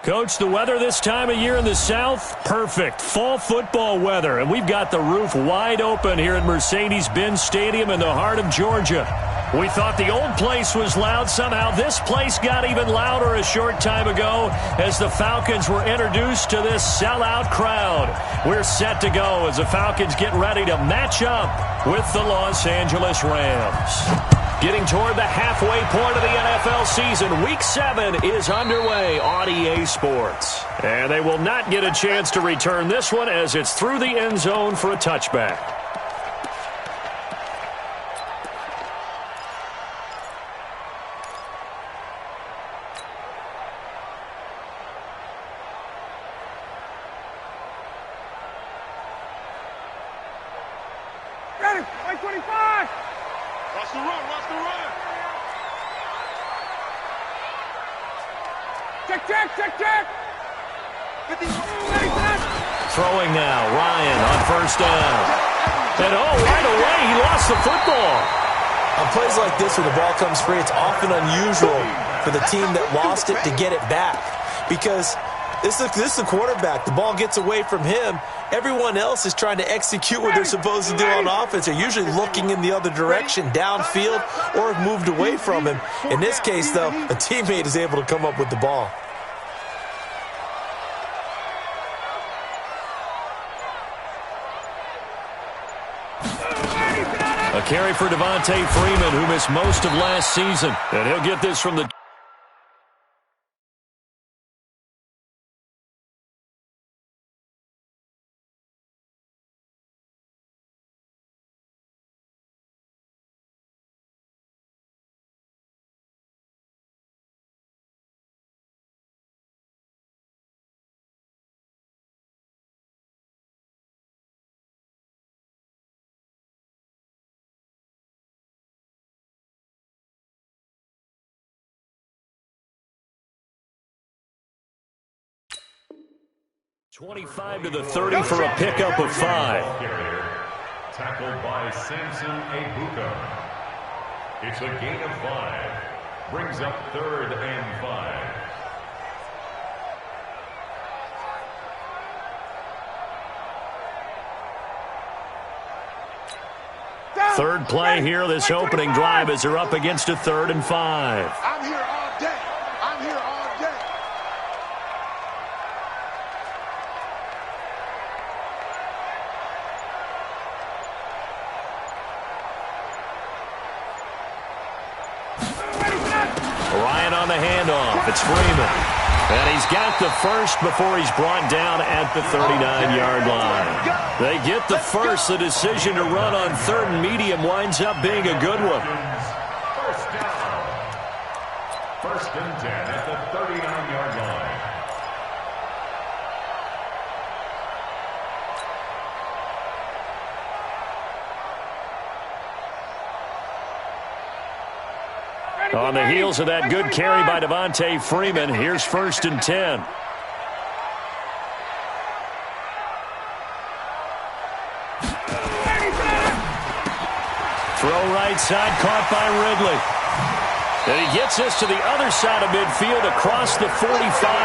Coach, the weather this time of year in the South, perfect. Fall football weather, and we've got the roof wide open here at Mercedes-Benz Stadium in the heart of Georgia. We thought the old place was loud. Somehow this place got even louder a short time ago as the Falcons were introduced to this sellout crowd. We're set to go as the Falcons get ready to match up with the Los Angeles Rams. Getting toward the halfway point of the NFL season, Week 7 is underway on EA Sports. And they will not get a chance to return this one as it's through the end zone for a touchback. Ready, 25. Watch the run, watch the run. Check. 50. Throwing now, Ryan on first down. And right away, he lost the football. On plays like this where the ball comes free, it's often unusual for the team that lost it to get it back. Because this is the quarterback. The ball gets away from him. Everyone else is trying to execute what they're supposed to do on offense. They're usually looking in the other direction, downfield, or have moved away from him. In this case, though, a teammate is able to come up with the ball. A carry for Devontae Freeman, who missed most of last season. And he'll get this from the... $25 to the 30 for a pickup of 5. Tackled by Samson Abuka. It's a gain of 5. Brings up 3rd and 5. Third play here, this opening drive as they're up against a 3rd and 5. I'm here all day. I'm here all day. Ryan on the handoff. It's Freeman. And he's got the first before he's brought down at the 39-yard line. They get the first. The decision to run on 3rd and medium winds up being a good one. First down. 1st and 10 at the 39-yard line. On the heels of that good carry by Devontae Freeman, here's 1st and 10. Throw right side, caught by Ridley. And he gets us to the other side of midfield across the 45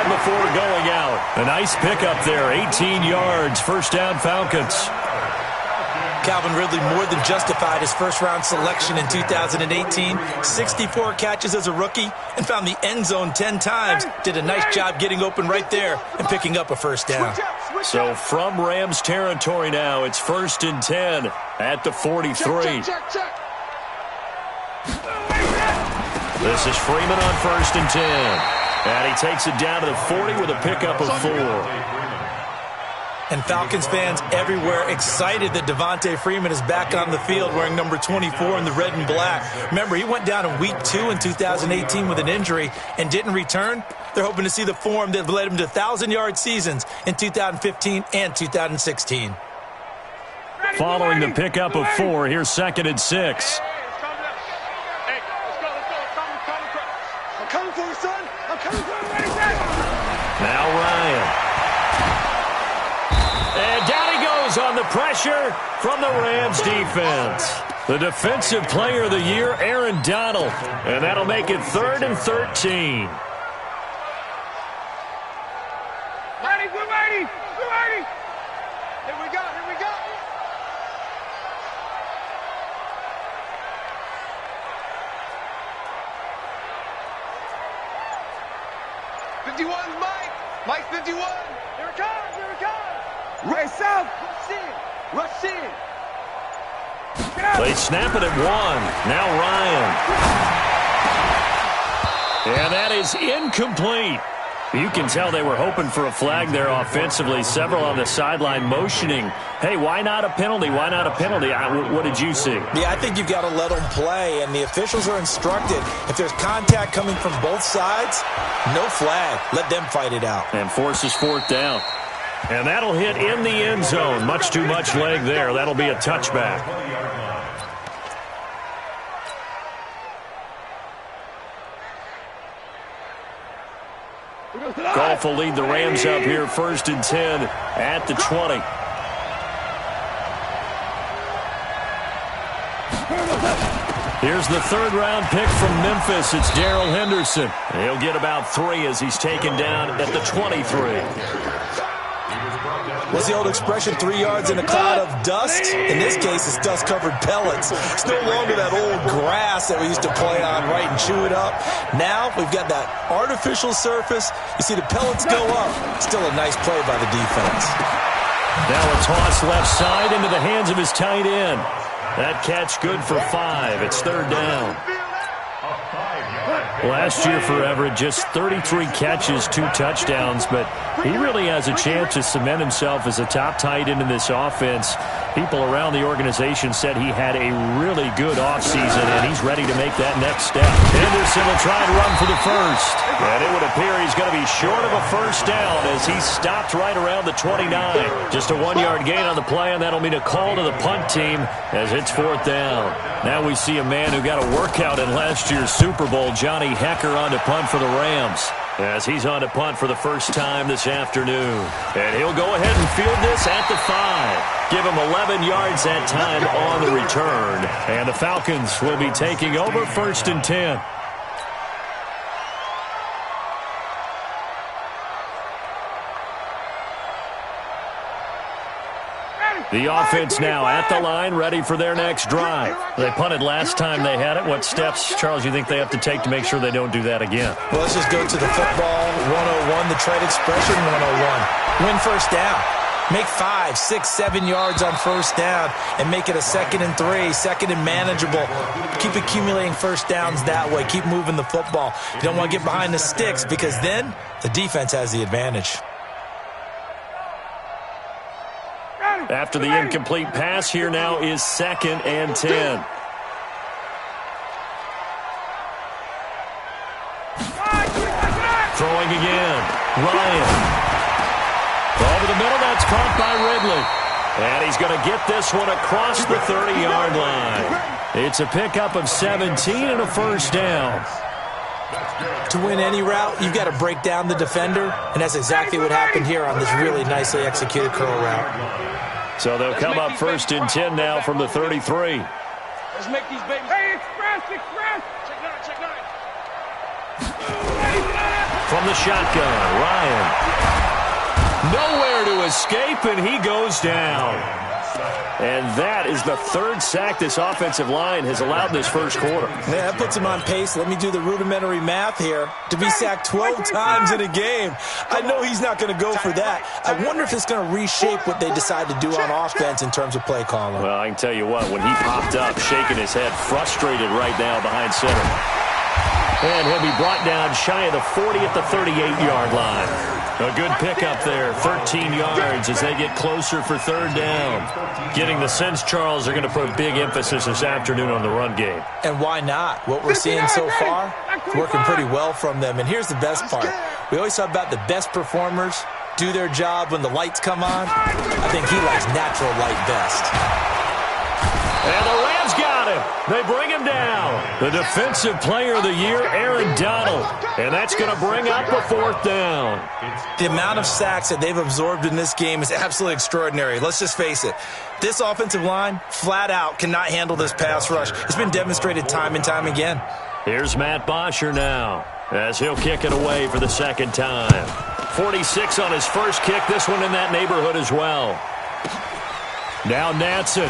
before going out. A nice pickup there, 18 yards, 1st down Falcons. Calvin Ridley more than justified his first-round selection in 2018. 64 catches as a rookie and found the end zone 10 times. Did a nice job getting open right there and picking up a 1st down. So from Rams territory now, it's 1st and 10 at the 43. Check. This is Freeman on 1st and 10. And he takes it down to the 40 with a pickup of 4. And Falcons fans everywhere excited that Devontae Freeman is back on the field wearing number 24 in the red and black. Remember, he went down in Week 2 in 2018 with an injury and didn't return. They're hoping to see the form that led him to 1,000-yard seasons in 2015 and 2016. Following the pickup of 4, here's 2nd and 6. Hey, let's go. I'm coming for you, son. I'm coming for you. Now Ryan. And down he goes on the pressure from the Rams defense. The defensive player of the year, Aaron Donald. And that'll make it 3rd and 13. 51, Mike. Mike 51. Here it comes. Here it comes. Right south. Rush in. Rush in. They snap it at 1. Now Ryan. And that is incomplete. You can tell they were hoping for a flag there offensively. Several on the sideline motioning, hey, why not a penalty? Why not a penalty? What did you see? Yeah, I think you've got to let them play, and the officials are instructed. If there's contact coming from both sides, no flag. Let them fight it out. And forces 4th down. And that'll hit in the end zone. Much too much leg there. That'll be a touchback. Goff will lead the Rams up here 1st and 10 at the 20. Here's the 3rd-round pick from Memphis. It's Darrell Henderson. He'll get about 3 as he's taken down at the 23. What's the old expression, 3 yards in a cloud of dust? In this case, it's dust-covered pellets. It's no longer that old grass that we used to play on, right, and chew it up. Now we've got that artificial surface. You see the pellets go up. Still a nice play by the defense. Now a toss left side into the hands of his tight end. That catch good for 5. It's 3rd down. Last year for Everett, just 33 catches, 2 touchdowns, but he really has a chance to cement himself as a top tight end in this offense. People around the organization said he had a really good offseason, and he's ready to make that next step. Henderson will try and run for the 1st, and it would appear he's going to be short of a 1st down as he's stopped right around the 29. Just a 1-yard gain on the play, and that'll mean a call to the punt team as it's 4th down. Now we see a man who got a workout in last year's Super Bowl, Johnny Hecker, on to punt for the Rams, as he's on to punt for the first time this afternoon. And he'll go ahead and field this at the 5. Give him 11 yards that time on the return. And the Falcons will be taking over 1st and 10. The offense now at the line, ready for their next drive. They punted last time they had it. What steps, Charles, you think they have to take to make sure they don't do that again? Well, let's just go to the football 101, the trade expression 101. Win 1st down. Make 5, 6, 7 yards on 1st down and make it a 2nd and 3, 2nd and manageable. Keep accumulating 1st downs that way. Keep moving the football. You don't want to get behind the sticks because then the defense has the advantage. After the incomplete pass, here now is 2nd and 10. Throwing again. Ryan. Over the middle, that's caught by Ridley. And he's going to get this one across the 30-yard line. It's a pickup of 17 and a 1st down. To win any route, you've got to break down the defender, and that's exactly what happened here on this really nicely executed curl route. So they'll come up 1st and 10 now from the 33. Let's make these babies. Hey, express. Check 9. From the shotgun, Ryan. Nowhere to escape, and he goes down. And that is the 3rd sack this offensive line has allowed this 1st quarter. Yeah, that puts him on pace. Let me do the rudimentary math here. To be sacked 12 times in a game, I know he's not going to go for that. I wonder if it's going to reshape what they decide to do on offense in terms of play calling. Well, I can tell you what, when he popped up, shaking his head, frustrated right now behind center. And he'll be brought down shy of the 40 at the 38-yard line. A good pickup there, 13 yards as they get closer for 3rd down. Getting the sense, Charles, they're going to put big emphasis this afternoon on the run game. And why not? What we're seeing so far, it's working pretty well from them. And here's the best part. We always talk about the best performers do their job when the lights come on. I think he likes natural light best. And the Rams got him. They bring him down. The Defensive Player of the Year, Aaron Donald. And that's going to bring up a 4th down. The amount of sacks that they've absorbed in this game is absolutely extraordinary. Let's just face it. This offensive line, flat out, cannot handle this pass rush. It's been demonstrated time and time again. Here's Matt Bosher now as he'll kick it away for the 2nd time. 46 on his first kick. This one in that neighborhood as well. Now Natson.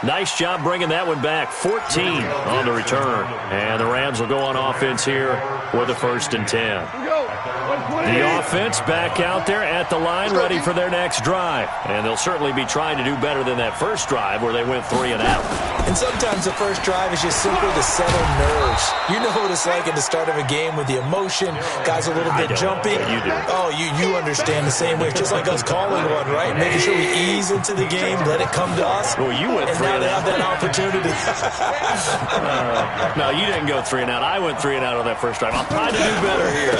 Nice job bringing that one back. 14 on the return. And the Rams will go on offense here with a 1st and 10. The offense back out there at the line, ready for their next drive. And they'll certainly be trying to do better than that first drive where they went 3 and out. And sometimes the first drive is just simply to settle nerves. You know what it's like at the start of a game with the emotion. Guys a little bit jumpy. You do. Oh, you understand the same way. It's just like us calling one, right? Making sure we ease into the game, let it come to us. Well, you went 3 and they out. have that opportunity. No, you didn't go 3 and out. I went 3 and out on that first drive. I'll try to do better here.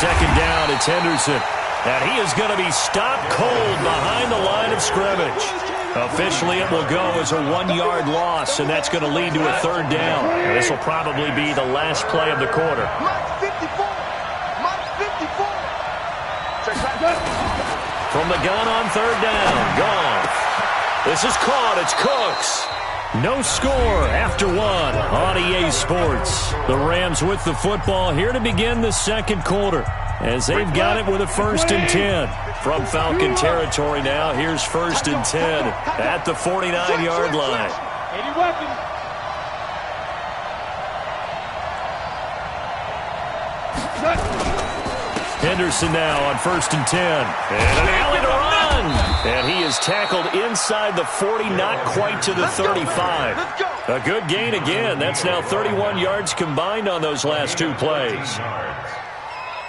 2nd down, it's Henderson. And he is going to be stopped cold behind the line of scrimmage. Officially, it will go as a 1-yard loss, and that's going to lead to a 3rd down. And this will probably be the last play of the quarter. Mike 54. Mike 54. From the gun on 3rd down. Gone. This is caught. It's Cooks. No score after 1 on EA Sports. The Rams with the football here to begin the 2nd quarter, as they've got it with a 1st and 10. From Falcon territory now, here's 1st and 10 at the 49-yard line. 80 weapons. Henderson now on 1st and 10. And an alley to run. And he is tackled inside the 40, not quite to the 35. A good gain again. That's now 31 yards combined on those last 2 plays.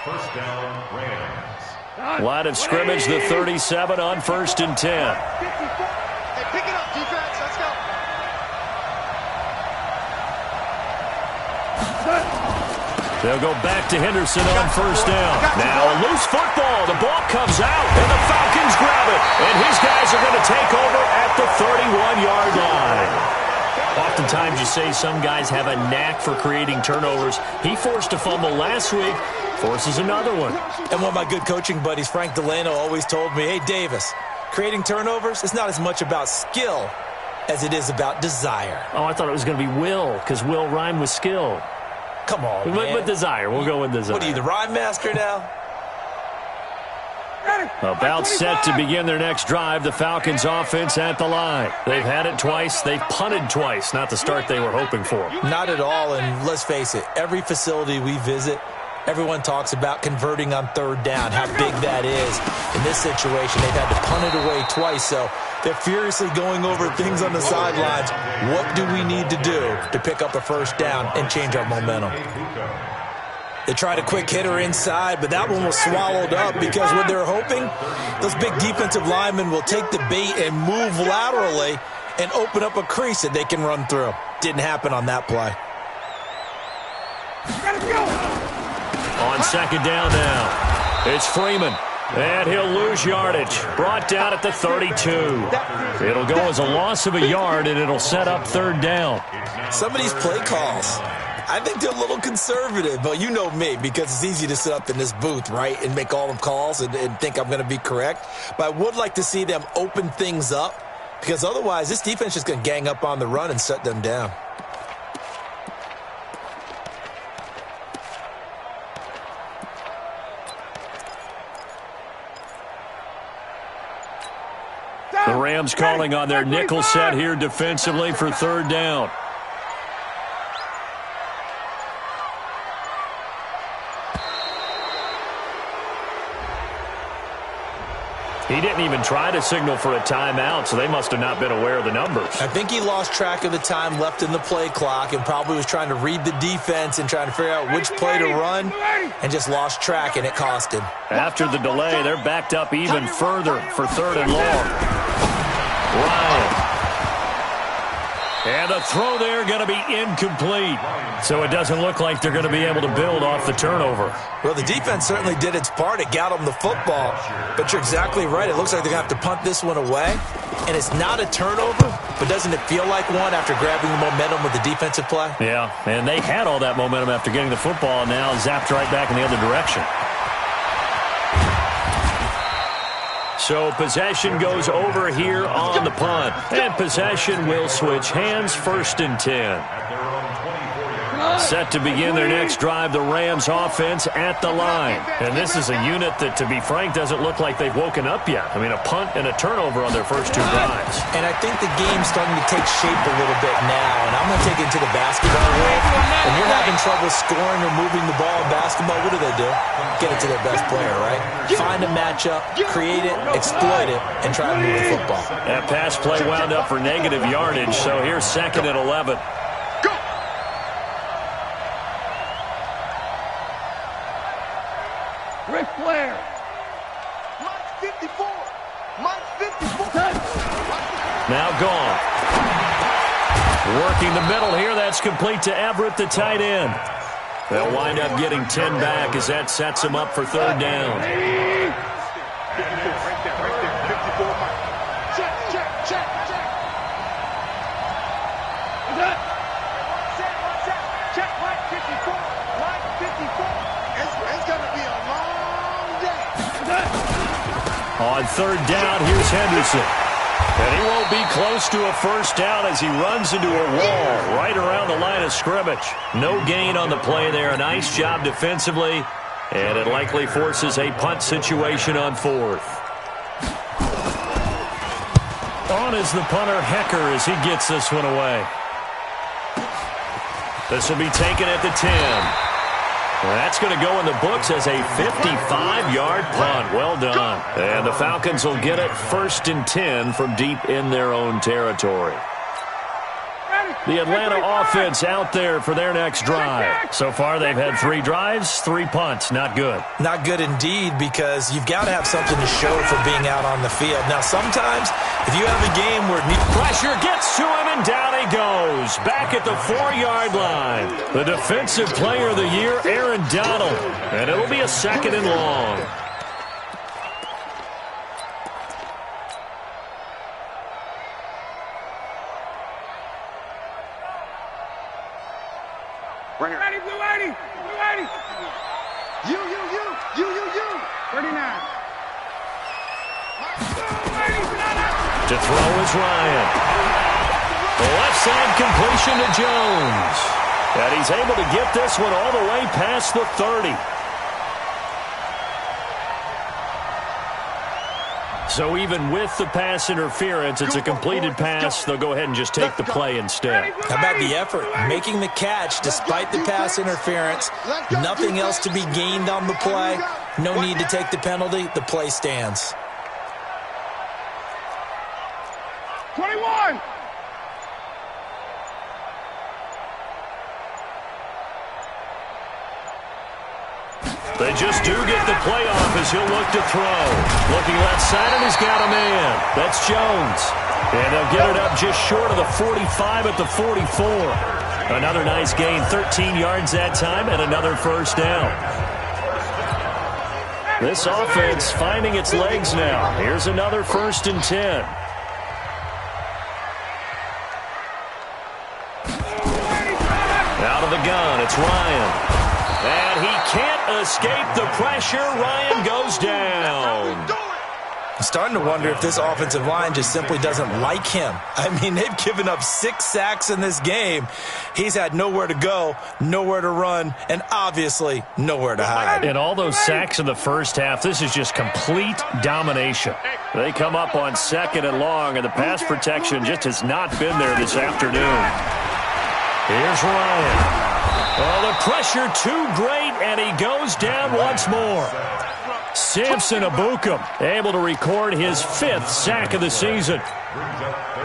1st down, Rams. Line of scrimmage, the 37 on 1st and 10. Hey, pick it up, defense. Let's go. They'll go back to Henderson on 1st down. Now a loose football. The ball comes out, and the Falcons grab it. And his guys are going to take over at the 31-yard line. Oftentimes you say some guys have a knack for creating turnovers. He forced a fumble last week, forces another one. And one of my good coaching buddies, Frank Delano, always told me, hey, Davis, creating turnovers is not as much about skill as it is about desire. Oh, I thought it was going to be will, because will rhyme with skill. Come on, man. With desire. We'll go with desire. What are you, the rhyme master now? About set to begin their next drive. The Falcons offense at the line. They've had it twice. They've punted twice. Not the start they were hoping for. Not at all, and let's face it, every facility we visit, everyone talks about converting on 3rd down, how big that is. In this situation, they've had to punt it away twice, so they're furiously going over things on the sidelines. What do we need to do to pick up a 1st down and change our momentum? They tried a quick hitter inside, but that one was swallowed up because what they're hoping, those big defensive linemen will take the bait and move laterally and open up a crease that they can run through. Didn't happen on that play. On 2nd down now, it's Freeman. And he'll lose yardage. Brought down at the 32. It'll go as a loss of a yard, and it'll set up 3rd down. Some of these play calls, I think they're a little conservative, but you know me, because it's easy to sit up in this booth, right, and make all them calls and think I'm going to be correct. But I would like to see them open things up, because otherwise this defense is going to gang up on the run and shut them down. The Rams calling on their nickel set here defensively for 3rd down. He didn't even try to signal for a timeout, so they must have not been aware of the numbers. I think he lost track of the time left in the play clock and probably was trying to read the defense and trying to figure out which play to run and just lost track, and it cost him. After the delay, they're backed up even further for 3rd and long. Ryan. And the throw there going to be incomplete. So it doesn't look like they're going to be able to build off the turnover. Well, the defense certainly did its part. It got them the football. But you're exactly right. It looks like they're going to have to punt this one away. And it's not a turnover, but doesn't it feel like one after grabbing the momentum with the defensive play? Yeah, and they had all that momentum after getting the football, and now zapped right back in the other direction. So possession goes over here on the punt. And possession will switch hands, 1st and 10. Set to begin their next drive, the Rams offense at the line. And this is a unit that, to be frank, doesn't look like they've woken up yet. I mean, a punt and a turnover on their first 2 drives. And I think the game's starting to take shape a little bit now. And I'm going to take it into the basketball world. When you're having trouble scoring or moving the ball in basketball, what do? Get it to their best player, right? Find a matchup, create it, exploit it, and try to move the football. That pass play wound up for negative yardage, so here's 2nd and 11. Ric Flair. Mike 54. Mike 54. Now gone. Working the middle here. That's complete to Everett, the tight end. They'll wind up getting 10 back as that sets them up for 3rd down. 54 right there, 54. Check. Check, Mike 54. Mike 54. It's going to be a long day. On 3rd down, here's Henderson. And he won't be close to a first down as he runs into a wall right around the line of scrimmage. No gain on the play there. A nice job defensively, and it likely forces a punt situation on 4th. On is the punter, Hecker, as he gets this one away. This will be taken at the 10. That's going to go in the books as a 55-yard punt. Well done. And the Falcons will get it 1st and 10 from deep in their own territory. The Atlanta offense out there for their next drive. So far, they've had 3 drives, 3 punts. Not good. Not good indeed, because you've got to have something to show for being out on the field. Now, sometimes, if you have a game where pressure gets to him, and down he goes. Back at the 4-yard line. The Defensive Player of the Year, Aaron Donald. And it'll be a 2nd and long. Right here. Ready, blue 80. Blue 80. You. 39. To throw is Ryan. The left side completion to Jones. And he's able to get this one all the way past the 30. So even with the pass interference, it's a completed pass. They'll go ahead and just take the play instead. How about the effort? Making the catch despite the pass interference. Nothing else to be gained on the play. No need to take the penalty. The play stands. 21. They just do get the play off as he'll look to throw. Looking left side, and he's got a man. That's Jones. And they'll get it up just short of the 45 at the 44. Another nice gain, 13 yards that time, and another first down. This offense finding its legs now. Here's another 1st and 10. Out of the gun, it's Ryan. And he can't escape the pressure. Ryan goes down. I'm starting to wonder if this offensive line just simply doesn't like him. I mean, they've given up 6 sacks in this game. He's had nowhere to go, nowhere to run, and obviously nowhere to hide. And all those sacks in the first half, this is just complete domination. They come up on 2nd and long, and the pass protection just has not been there this afternoon. Here's Ryan. Oh, the pressure too great, and he goes down once more. Samson Ebukam able to record his 5th sack of the season.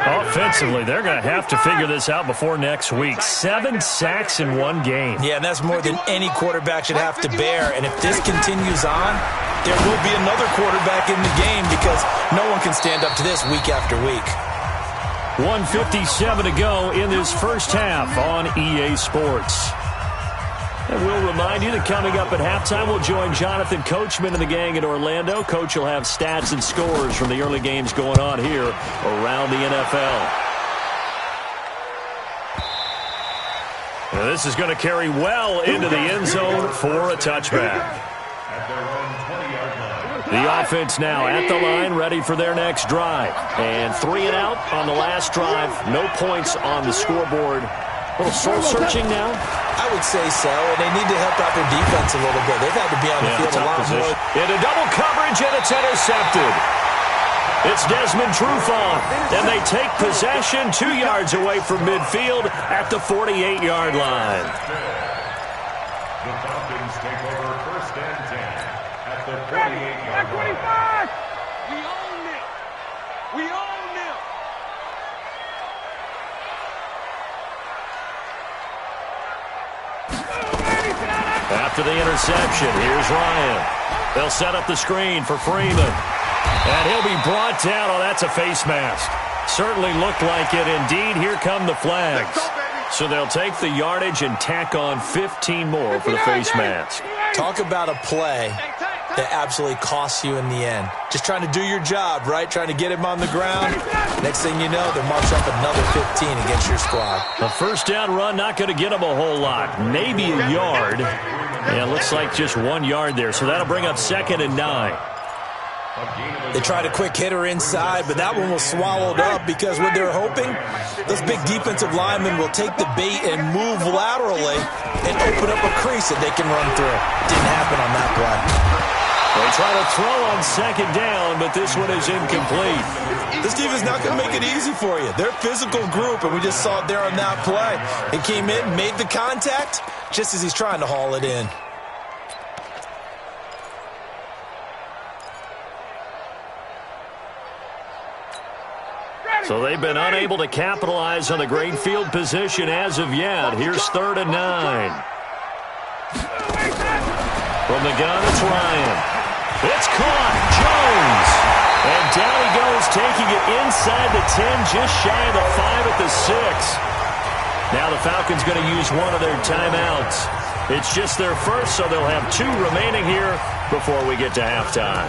Offensively, they're going to have to figure this out before next week. 7 sacks in one game. Yeah, and that's more than any quarterback should have to bear. And if this continues on, there will be another quarterback in the game because no one can stand up to this week after week. 1:57 to go in this first half on EA Sports. And we'll remind you that coming up at halftime, we'll join Jonathan Coachman and the gang in Orlando. Coach will have stats and scores from the early games going on here around the NFL. And this is going to carry well into the end zone for a touchback. The offense now at the line, ready for their next drive. And 3 and out on the last drive. No points on the scoreboard. A little soul-searching now. I I would say so, and they need to help out their defense a little bit. They've had to be on the field a lot more. Into double coverage, and it's intercepted. It's Desmond Trufant, and they take possession 2 yards away from midfield at the 48-yard line. The Falcons take over 1st and 10 at the 48-yard line. We own them. We own them. After the interception, here's Ryan. They'll set up the screen for Freeman. And he'll be brought down. Oh, that's a face mask. Certainly looked like it. Indeed, here come the flags. So they'll take the yardage and tack on 15 more for the face mask. Talk about a play that absolutely costs you in the end. Just trying to do your job, right? Trying to get him on the ground. Next thing you know, they'll march up another 15 against your squad. A first down run, not going to get him a whole lot. Maybe a yard. Yeah, looks like just 1 yard there. So that'll bring up 2nd and 9. They tried a quick hitter inside, but that one was swallowed up because what they're hoping, those big defensive linemen will take the bait and move laterally and open up a crease that they can run through. Didn't happen on that play. They try to throw on 2nd down, but this one is incomplete. This defense is not going to make it easy for you. They're a physical group, and we just saw it there on that play. He came in, made the contact, just as he's trying to haul it in. So they've been unable to capitalize on the great field position as of yet. Here's 3rd and 9. From the gun, it's Ryan. It's caught. Jones. And down he goes, taking it inside the 10, just shy of the 5 at the 6. Now the Falcons going to use one of their timeouts. It's just their first, so they'll have 2 remaining here before we get to halftime.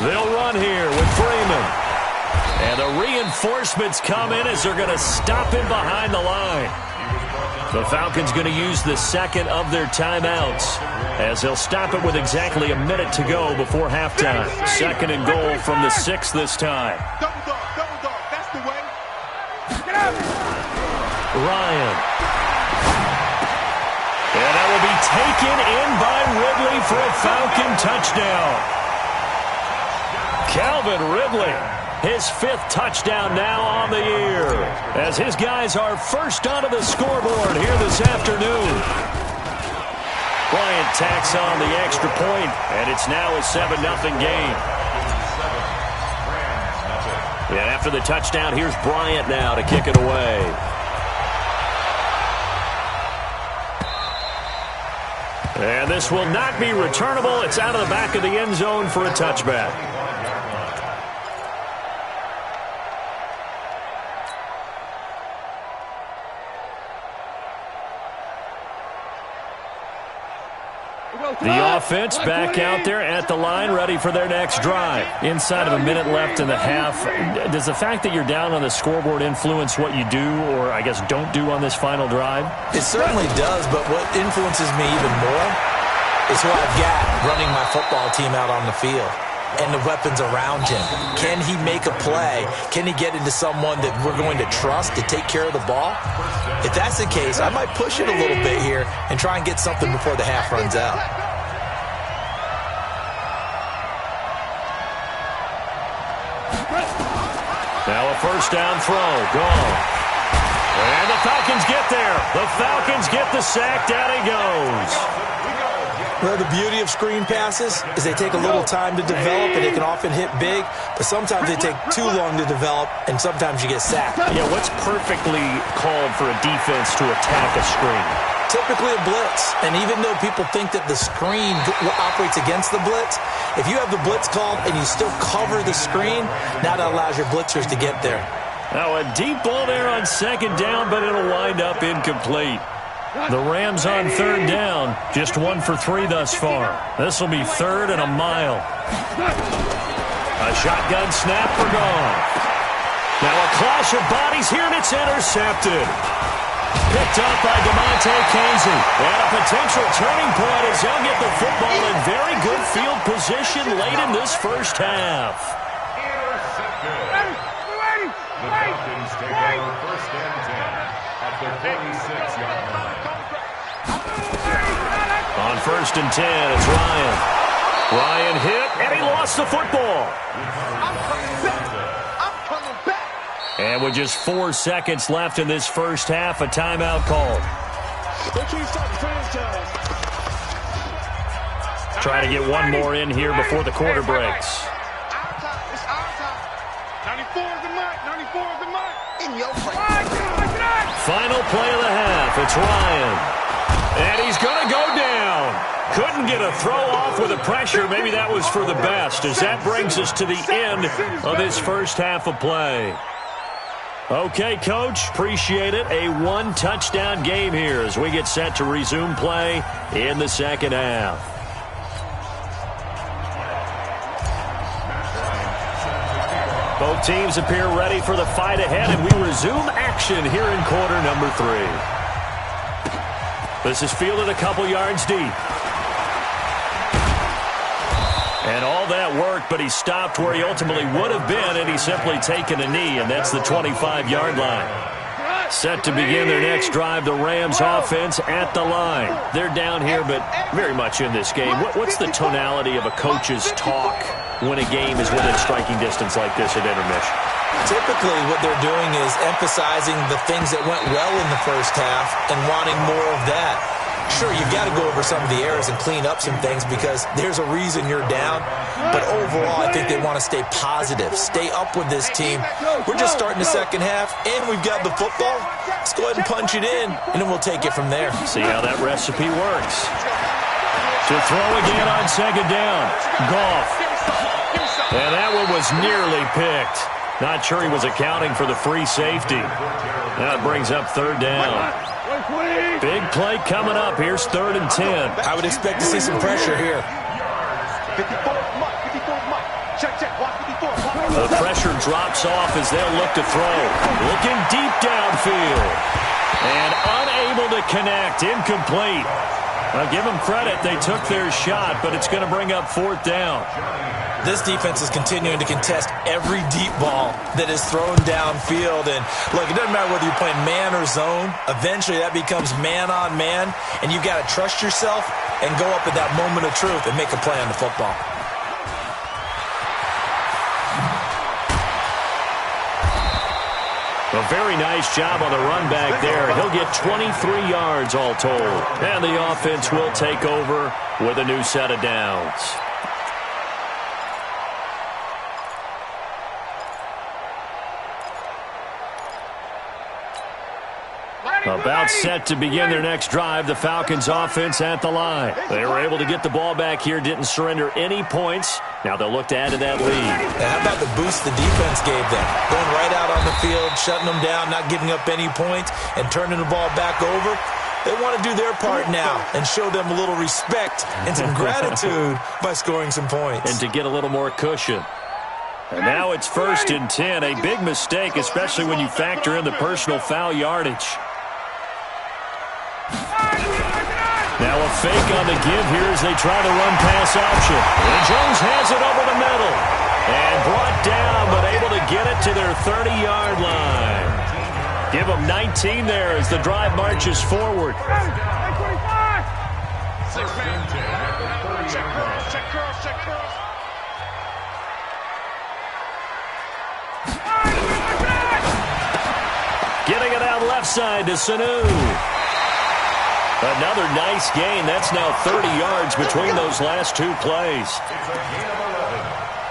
They'll run here with Freeman. And the reinforcements come in as they're going to stop him behind the line. The Falcons going to use the 2nd of their timeouts as they'll stop it with exactly a minute to go before halftime. 2nd and goal from the 6 this time. Double dog, that's the way. Get out. Ryan. And that will be taken in by Ridley for a Falcon touchdown. Calvin Ridley, his 5th touchdown now on the year, as his guys are first onto the scoreboard here this afternoon. Bryant tacks on the extra point, and it's now a 7-0 game. And after the touchdown, here's Bryant now to kick it away. And this will not be returnable. It's out of the back of the end zone for a touchback. The offense back out there at the line, ready for their next drive. Inside of a minute left in the half, does the fact that you're down on the scoreboard influence what you do, or I guess don't do on this final drive? It certainly does, but what influences me even more is who I've got running my football team out on the field and the weapons around him. Can he make a play? Can he get into someone that we're going to trust to take care of the ball? If that's the case, I might push it a little bit here and try and get something before the half runs out. Now a first down throw, gone. And the Falcons get there. The Falcons get the sack, down he goes. Well, the beauty of screen passes is they take a little time to develop, and they can often hit big, but sometimes they take too long to develop, and sometimes you get sacked. Yeah, what's perfectly called for a defense to attack a screen? Typically a blitz, and even though people think that the screen operates against the blitz, if you have the blitz called and you still cover the screen, now that allows your blitzers to get there. Now a deep ball there on 2nd down, but it'll wind up incomplete. The Rams on 3rd down, just 1 for 3 thus far. This will be 3rd and a mile. A shotgun snap for Goff. Now a clash of bodies here, and it's intercepted. Picked up by DeMonte Casey. And a potential turning point as he'll get the football in very good field position late in this first half. The Falcons take over first and 10 at the 46-yard line. On first and 10, it's Ryan. Ryan hit, and he lost the football. I'm coming back. And with just 4 seconds left in this first half, a timeout called. Try to get one more in here before the quarter breaks. It's our time. 94 is the mark. 94 is the mark. In your face. Final play of the half, it's Ryan. And he's going to go down. Couldn't get a throw off with the pressure. Maybe that was for the best, as that brings us to the end of this first half of play. Okay, Coach, appreciate it. A one-touchdown game here as we get set to resume play in the second half. Both teams appear ready for the fight ahead, and we resume action here in quarter number 3. This is fielded a couple yards deep. And all that work, but he stopped where he ultimately would have been, and he's simply taken a knee, and that's the 25-yard line. Set to begin their next drive, the Rams offense at the line. They're down here, but very much in this game. What's the tonality of a coach's talk when a game is within striking distance like this at intermission? Typically, what they're doing is emphasizing the things that went well in the first half and wanting more of that. Sure, you've got to go over some of the errors and clean up some things because there's a reason you're down. But overall, I think they want to stay positive, stay up with this team. We're just starting the second half, and we've got the football. Let's go ahead and punch it in, and then we'll take it from there. See how that recipe works. To throw again on second down. Goff. And that one was nearly picked. Not sure he was accounting for the free safety. That brings up third down. Big play coming up. Here's 3rd and 10. I would expect to see some pressure here. 54 mark. Check. Watch 54. The pressure drops off as they'll look to throw. Looking deep downfield. And unable to connect. Incomplete. Now give them credit. They took their shot, but it's going to bring up 4th down. This defense is continuing to contest every deep ball that is thrown downfield. And, look, it doesn't matter whether you're playing man or zone. Eventually, that becomes man-on-man, and you've got to trust yourself and go up at that moment of truth and make a play on the football. A very nice job on the run back there. He'll get 23 yards all told. And the offense will take over with a new set of downs. About set to begin their next drive, the Falcons offense at the line. They were able to get the ball back here, didn't surrender any points. Now they'll look to add to that lead. Now, how about the boost the defense gave them? Going right out on the field, shutting them down, not giving up any points, and turning the ball back over. They want to do their part now and show them a little respect and some gratitude by scoring some points. And to get a little more cushion. And now it's 1st and 10. A big mistake, especially when you factor in the personal foul yardage. Now a fake on the give here as they try to run pass option. And Jones has it over the middle. And brought down, but able to get it to their 30-yard line. Give them 19 there as the drive marches forward. Check curls. Getting it out left side to Sanu. Another nice gain. That's now 30 yards between those last 2 plays.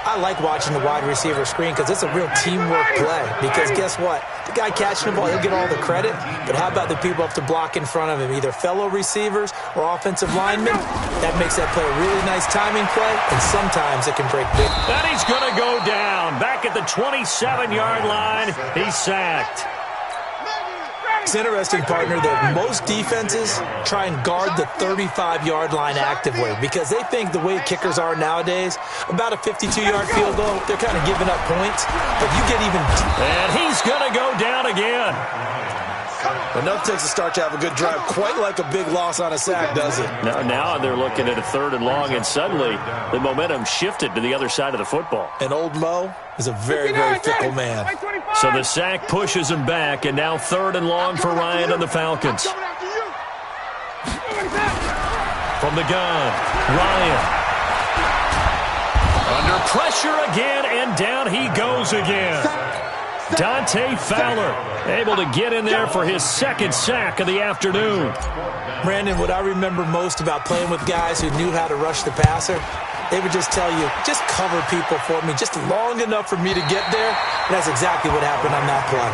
I like watching the wide receiver screen because it's a real teamwork play. Because guess what? The guy catching the ball, he'll get all the credit. But how about the people up to block in front of him? Either fellow receivers or offensive linemen. That makes that play a really nice timing play. And sometimes it can break big. And he's going to go down. Back at the 27-yard line. He's sacked. It's interesting, partner, that most defenses try and guard the 35-yard line actively because they think the way kickers are nowadays, about a 52-yard field goal, they're kind of giving up points. But you get even... And he's going to go down again. Enough takes a start to have a good drive. Quite like a big loss on a sack, does it? Now they're looking at a 3rd and long, and suddenly the momentum shifted to the other side of the football. And old Mo is a very, very fickle man. So the sack pushes him back, and now 3rd and long for Ryan and the Falcons. From the gun, Ryan. Under pressure again, and down he goes again. Dante Fowler able to get in there for his 2nd sack of the afternoon. Brandon, what I remember most about playing with guys who knew how to rush the passer, they would just tell you, just cover people for me just long enough for me to get there. And that's exactly what happened on that play.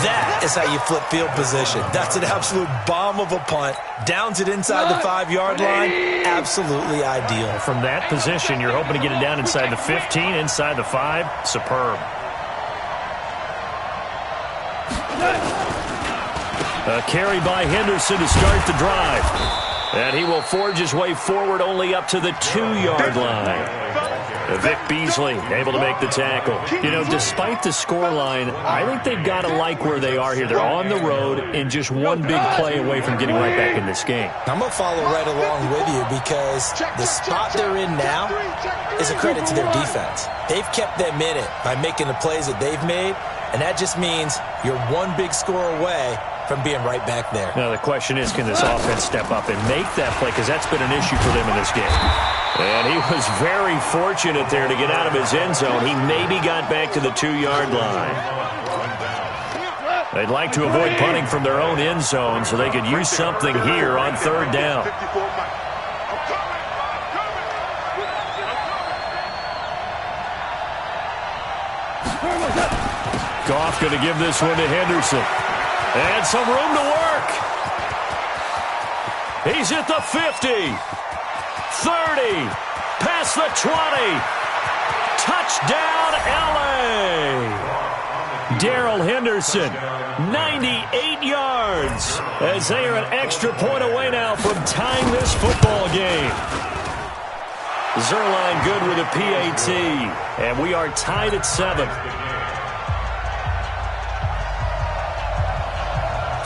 That is how you flip field position. That's an absolute bomb of a punt. Downs it inside the 5-yard line. Absolutely ideal. From that position, you're hoping to get it down inside the 15, inside the 5. Superb. A carry by Henderson to start the drive. And he will forge his way forward only up to the 2-yard line. Vic Beasley able to make the tackle. You know, despite the scoreline, I think they've got to like where they are here. They're on the road and just one big play away from getting right back in this game. I'm going to follow right along with you because the spot they're in now is a credit to their defense. They've kept them in it by making the plays that they've made, and that just means you're one big score away from being right back there. Now the question is, can this offense step up and make that play? Because that's been an issue for them in this game. And he was very fortunate there to get out of his end zone. He maybe got back to the 2-yard line. They'd like to avoid punting from their own end zone so they could use something here on 3rd down. Goff going to give this one to Henderson. And some room to work. He's at the 50. 30. Past the 20. Touchdown, L.A. Darrell Henderson, 98 yards. As they are an extra point away now from tying this football game. Zerline good with a PAT. And we are tied at 7.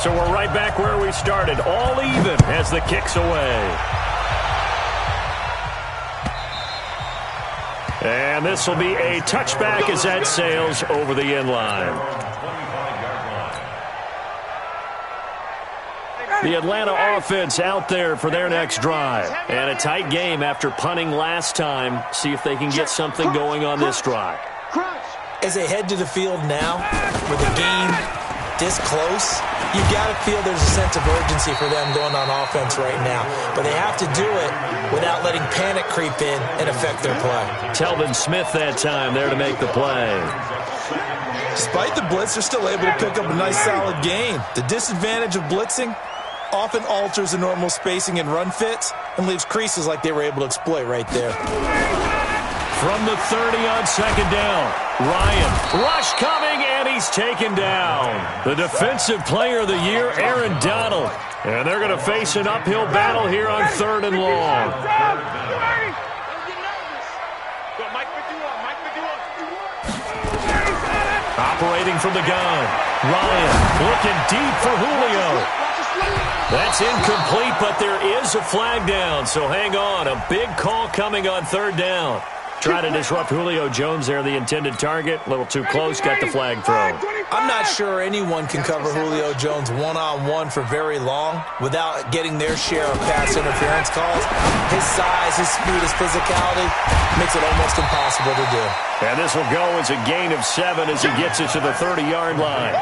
So we're right back where we started, all even as the kick's away. And this will be a touchback as that sails over the end line. The Atlanta offense out there for their next drive. And a tight game after punting last time. See if they can get something going on this drive. As they head to the field now, with the game this close, you got to feel there's a sense of urgency for them going on offense right now. But they have to do it without letting panic creep in and affect their play. Telvin Smith that time there to make the play. Despite the blitz, they're still able to pick up a nice solid gain. The disadvantage of blitzing often alters the normal spacing and run fits and leaves creases like they were able to exploit right there. From the 30 on 2nd down, Ryan, rush coming, and he's taken down. The defensive player of the year, Aaron Donald. And they're going to face an uphill battle here on 3rd and long. Operating from the gun, Ryan looking deep for Julio. That's incomplete, but there is a flag down, so hang on. A big call coming on 3rd down. Try to disrupt Julio Jones there, the intended target. A little too close, got the flag thrown. I'm not sure anyone can cover Julio Jones one-on-one for very long without getting their share of pass interference calls. His size, his speed, his physicality makes it almost impossible to do. And this will go as a gain of 7 as he gets it to the 30-yard line.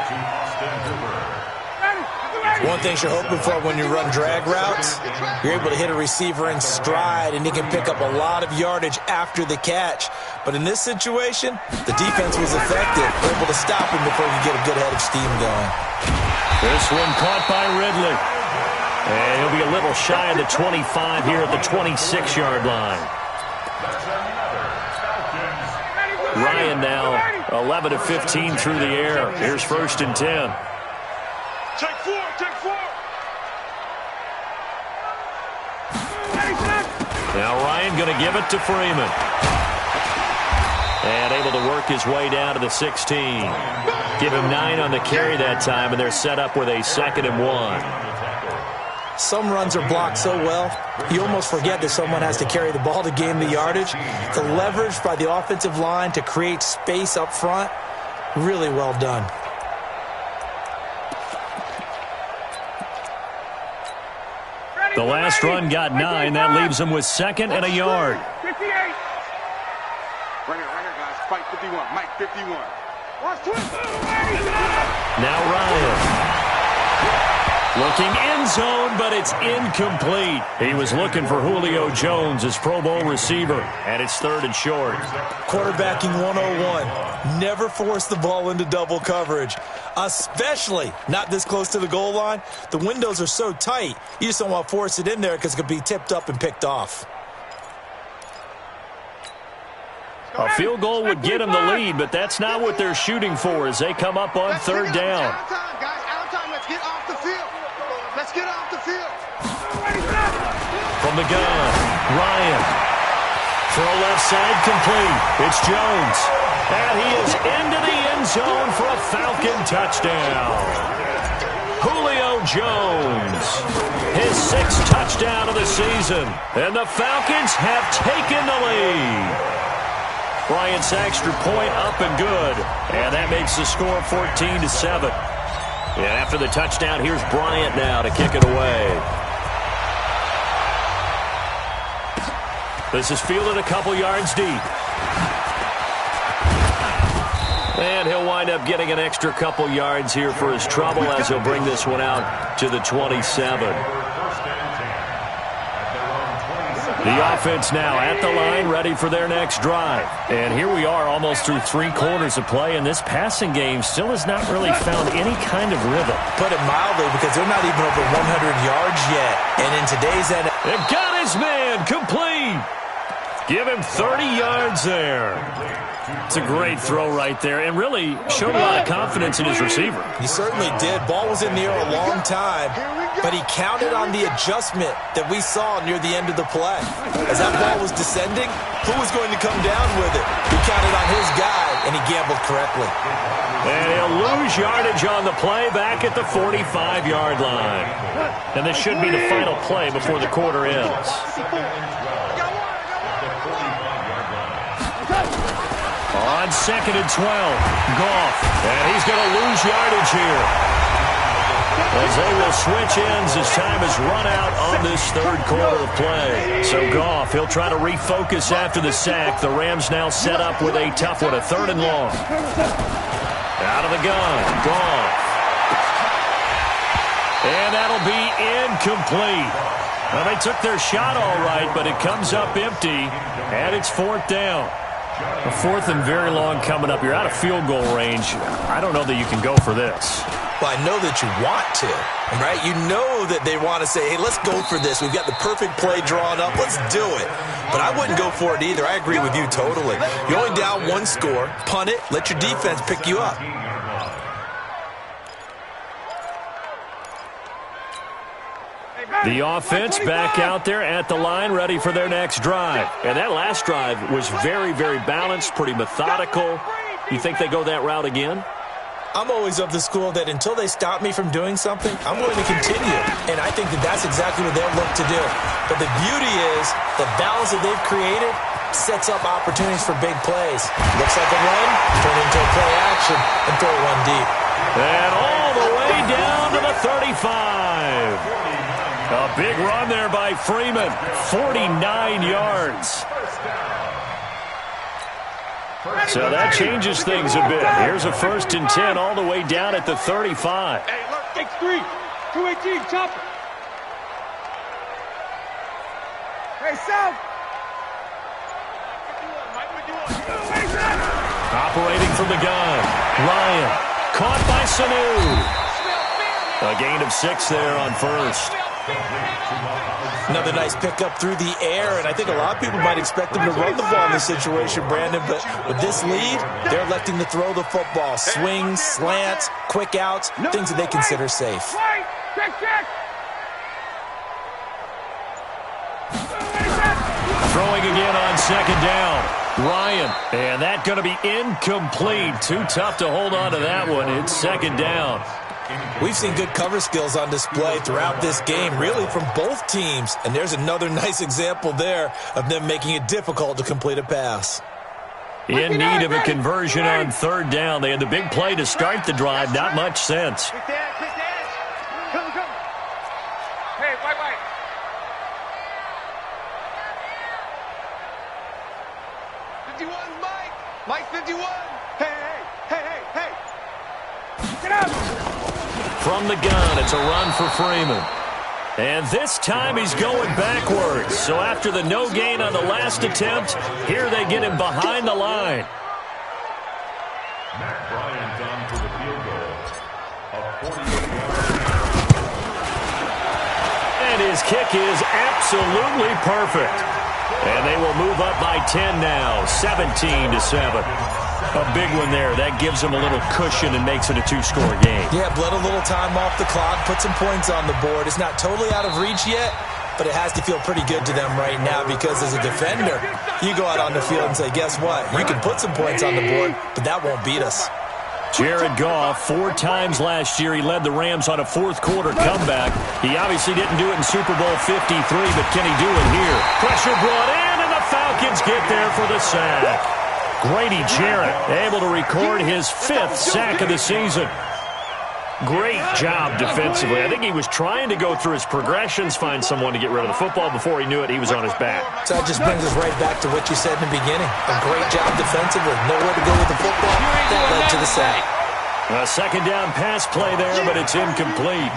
One thing you're hoping for when you run drag routes, you're able to hit a receiver in stride, and he can pick up a lot of yardage after the catch. But in this situation, the defense was effective, able to stop him before he could get a good head of steam going. This one caught by Ridley. And he'll be a little shy of the 25 here at the 26-yard line. Ryan now 11 of 15 through the air. Here's 1st and 10. Take 4, take 4. Now Ryan going to give it to Freeman. And able to work his way down to the 16. Give him 9 on the carry that time, and they're set up with a 2nd and 1. Some runs are blocked so well, you almost forget that someone has to carry the ball to gain the yardage. The leverage by the offensive line to create space up front, really well done. The last run got 9. That leaves him with 2nd and a yard. 58. Right here, guys. Fight 51. Mike 51. Now Ryan. Looking end zone, but it's incomplete. He was looking for Julio Jones, his Pro Bowl receiver, and it's 3rd and short. Quarterbacking 101. Never force the ball into double coverage, especially not this close to the goal line. The windows are so tight, you just don't want to force it in there because it could be tipped up and picked off. A field goal would get him the lead, but that's not what they're shooting for as they come up on 3rd down. Out of time, guys. Out of time. Let's get off the field. Let's get off the field. From the gun, Ryan. Throw left side complete. It's Jones. And he is into the end zone for a Falcon touchdown. Julio Jones, his 6th touchdown of the season. And the Falcons have taken the lead. Bryant's extra point up and good. And that makes the score 14-7. And after the touchdown, here's Bryant now to kick it away. This is fielded a couple yards deep. And he'll wind up getting an extra couple yards here for his trouble as he'll bring this one out to the 27. The offense now at the line, ready for their next drive. And here we are almost through 3 quarters of play, and this passing game still has not really found any kind of rhythm. Put it mildly, because they're not even over 100 yards yet. And in today's end, it got his man complete. Give him 30 yards there. It's a great throw right there, and really showed a lot of confidence in his receiver. He certainly did. Ball was in the air a long time, but he counted on the adjustment that we saw near the end of the play. As that ball was descending, who was going to come down with it? He counted on his guy, and he gambled correctly. And he'll lose yardage on the play back at the 45-yard line. And this should be the final play before the quarter ends. On 2nd and 12, Goff. And he's going to lose yardage here. As they will switch ends as time is run out on this 3rd quarter of play. So Goff, he'll try to refocus after the sack. The Rams now set up with a tough one, a 3rd and long. Out of the gun, Goff. And that'll be incomplete. Well, they took their shot all right, but it comes up empty, and it's 4th down. A 4th and very long coming up. You're out of field goal range. I don't know that you can go for this. Well, I know that you want to, right? You know that they want to say, hey, let's go for this. We've got the perfect play drawn up. Let's do it. But I wouldn't go for it either. I agree with you totally. You're only down 1 score. Punt it. Let your defense pick you up. The offense back out there at the line, ready for their next drive. And that last drive was very, very balanced, pretty methodical. You think they go that route again? I'm always of the school that until they stop me from doing something, I'm going to continue. And I think that that's exactly what they'll look to do. But the beauty is the balance that they've created sets up opportunities for big plays. Looks like a run, turn into a play action, and throw one deep. And all the way down to the 35. A big run there by Freeman, 49 yards. So that changes things a bit. Here's a 1st and 10 all the way down at the 35. Hey, look, X3, 218, chopper. Hey, South. Operating from the gun, Ryan, caught by Sanu. A gain of 6 there on 1st. Another nice pickup through the air, and I think a lot of people might expect them to run the ball in this situation, Brandon, but with this lead, they're electing to throw the football. Swings, slants, quick outs, things that they consider safe. Throwing again on 2nd down. Ryan, and that going to be incomplete. Too tough to hold on to that one. It's second down. We've seen good cover skills on display throughout this game, really from both teams. And there's another nice example there of them making it difficult to complete a pass. In need of a conversion on third down. They had the big play to start the drive. Not much sense. Quick dash. Come. Hey, white. 51, Mike. Mike 51. Hey. Get up. From the gun, it's a run for Freeman. And this time he's going backwards. So after the no gain on the last attempt, here they get him behind the line. Matt Bryant on for the field goal. A 48-yard. And his kick is absolutely perfect. And they will move up by 10 now, 17-7. A big one there. That gives them a little cushion and makes it a two-score game. Yeah, bled a little time off the clock, put some points on the board. It's not totally out of reach yet, but it has to feel pretty good to them right now because as a defender, you go out on the field and say, guess what? You can put some points on the board, but that won't beat us. Jared Goff, 4 times last year, he led the Rams on a fourth-quarter comeback. He obviously didn't do it in Super Bowl 53, but can he do it here? Pressure brought in, and the Falcons get there for the sack. Grady Jarrett able to record his 5th sack of the season. Great job defensively. I think he was trying to go through his progressions, find someone to get rid of the football. Before he knew it, he was on his back. So that just brings us right back to what you said in the beginning. A great job defensively. Nowhere to go with the football. That led to the sack. A second down pass play there, but it's incomplete.